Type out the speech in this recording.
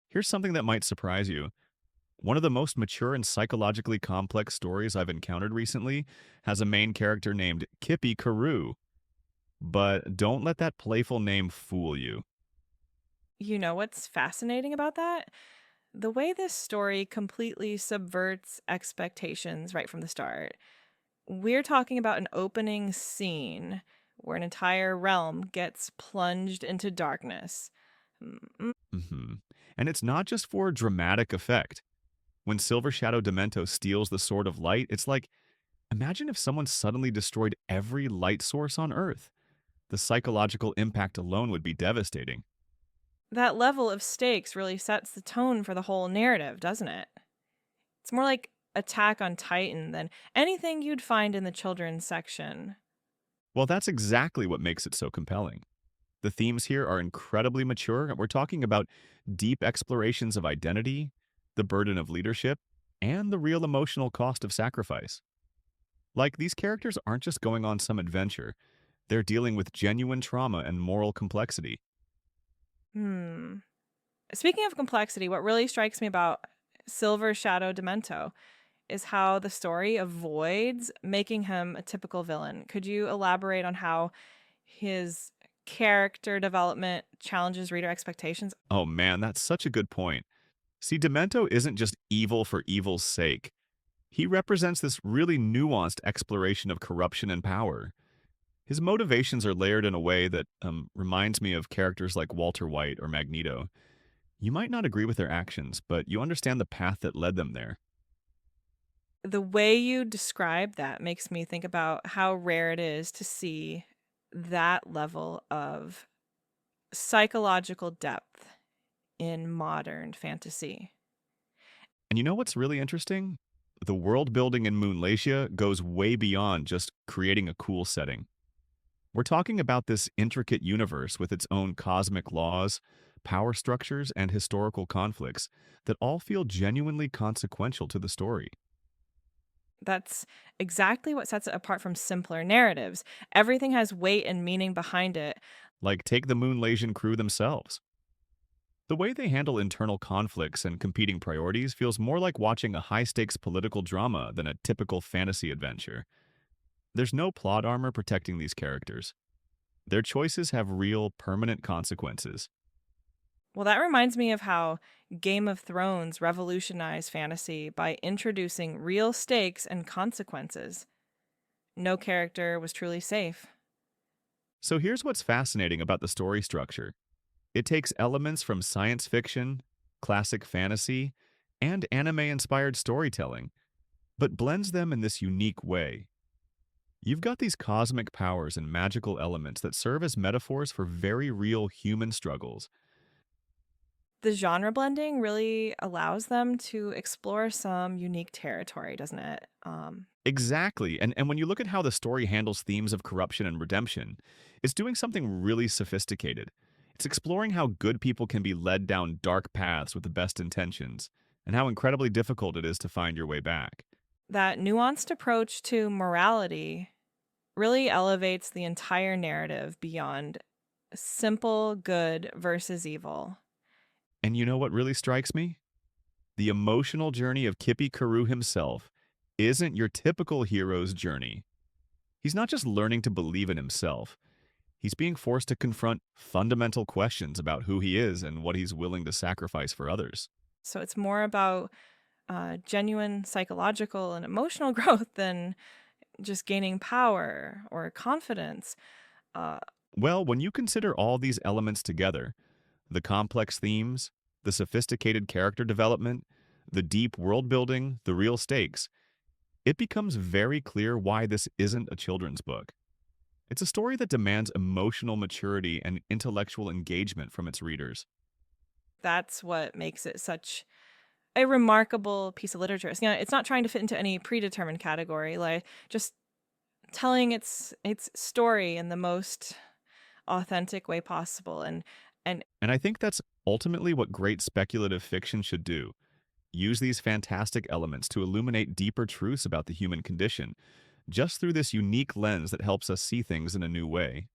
Here's something that might surprise you. One of the most mature and psychologically complex stories I've encountered recently has a main character named Kippy Karoo. But don't let that playful name fool you. You know what's fascinating about that? The way this story completely subverts expectations right from the start. We're talking about an opening scene where an entire realm gets plunged into darkness. Mm, hmm And it's not just for dramatic effect. When Silver Shadow Demento steals the Sword of Light, it's like, imagine if someone suddenly destroyed every light source on Earth. The psychological impact alone would be devastating. that level of stakes really sets the tone for the whole narrative, doesn't it? It's more like Attack on Titan than anything you'd find in the children's section. Well, that's exactly what makes it so compelling. The themes here are incredibly mature, and we're talking about deep explorations of identity, the burden of leadership, and the real emotional cost of sacrifice. Like, these characters aren't just going on some adventure, they're dealing with genuine trauma and moral complexity. Hmm. Speaking of complexity, what really strikes me about Silver Shadow Demento is how the story avoids making him a typical villain. Could you elaborate on how his character development challenges reader expectations? Oh man, that's such a good point. See, Demento isn't just evil for evil's sake. He represents this really nuanced exploration of corruption and power. His motivations are layered in a way that reminds me of characters like Walter White or Magneto. You might not agree with their actions, but you understand the path that led them there. The way you describe that makes me think about how rare it is to see that level of psychological depth in modern fantasy. And you know what's really interesting? The world building in Moonlasia goes way beyond just creating a cool setting. We're talking about this intricate universe with its own cosmic laws, power structures, and historical conflicts that all feel genuinely consequential to the story. That's exactly what sets it apart from simpler narratives. Everything has weight and meaning behind it. Like, take the Moonlaysian Crew themselves. The way they handle internal conflicts and competing priorities feels more like watching a high stakes political drama than a typical fantasy adventure. There's no plot armor protecting these characters. Their choices have real, permanent consequences. Well, that reminds me of how Game of Thrones revolutionized fantasy by introducing real stakes and consequences. No character was truly safe. So here's what's fascinating about the story structure. It takes elements from science fiction, classic fantasy, and anime-inspired storytelling, but blends them in this unique way. You've got these cosmic powers and magical elements that serve as metaphors for very real human struggles. The genre blending really allows them to explore some unique territory, doesn't it? Exactly. And when you look at how the story handles themes of corruption and redemption, it's doing something really sophisticated. It's exploring how good people can be led down dark paths with the best intentions, and how incredibly difficult it is to find your way back. That nuanced approach to morality really elevates the entire narrative beyond simple good versus evil. And you know what really strikes me? The emotional journey of Kippy Karoo himself isn't your typical hero's journey. He's not just learning to believe in himself, he's being forced to confront fundamental questions about who he is and what he's willing to sacrifice for others. So it's more about genuine psychological and emotional growth than just gaining power or confidence. Uh, Well, when you consider all these elements together, the complex themes, the sophisticated character development, the deep world building, the real stakes, it becomes very clear why this isn't a children's book. It's a story that demands emotional maturity and intellectual engagement from its readers. that's what makes it such a remarkable piece of literature. It's not trying to fit into any predetermined category, like just telling its story in the most authentic way possible. And And I think that's ultimately what great speculative fiction should do. Use these fantastic elements to illuminate deeper truths about the human condition, just through this unique lens that helps us see things in a new way.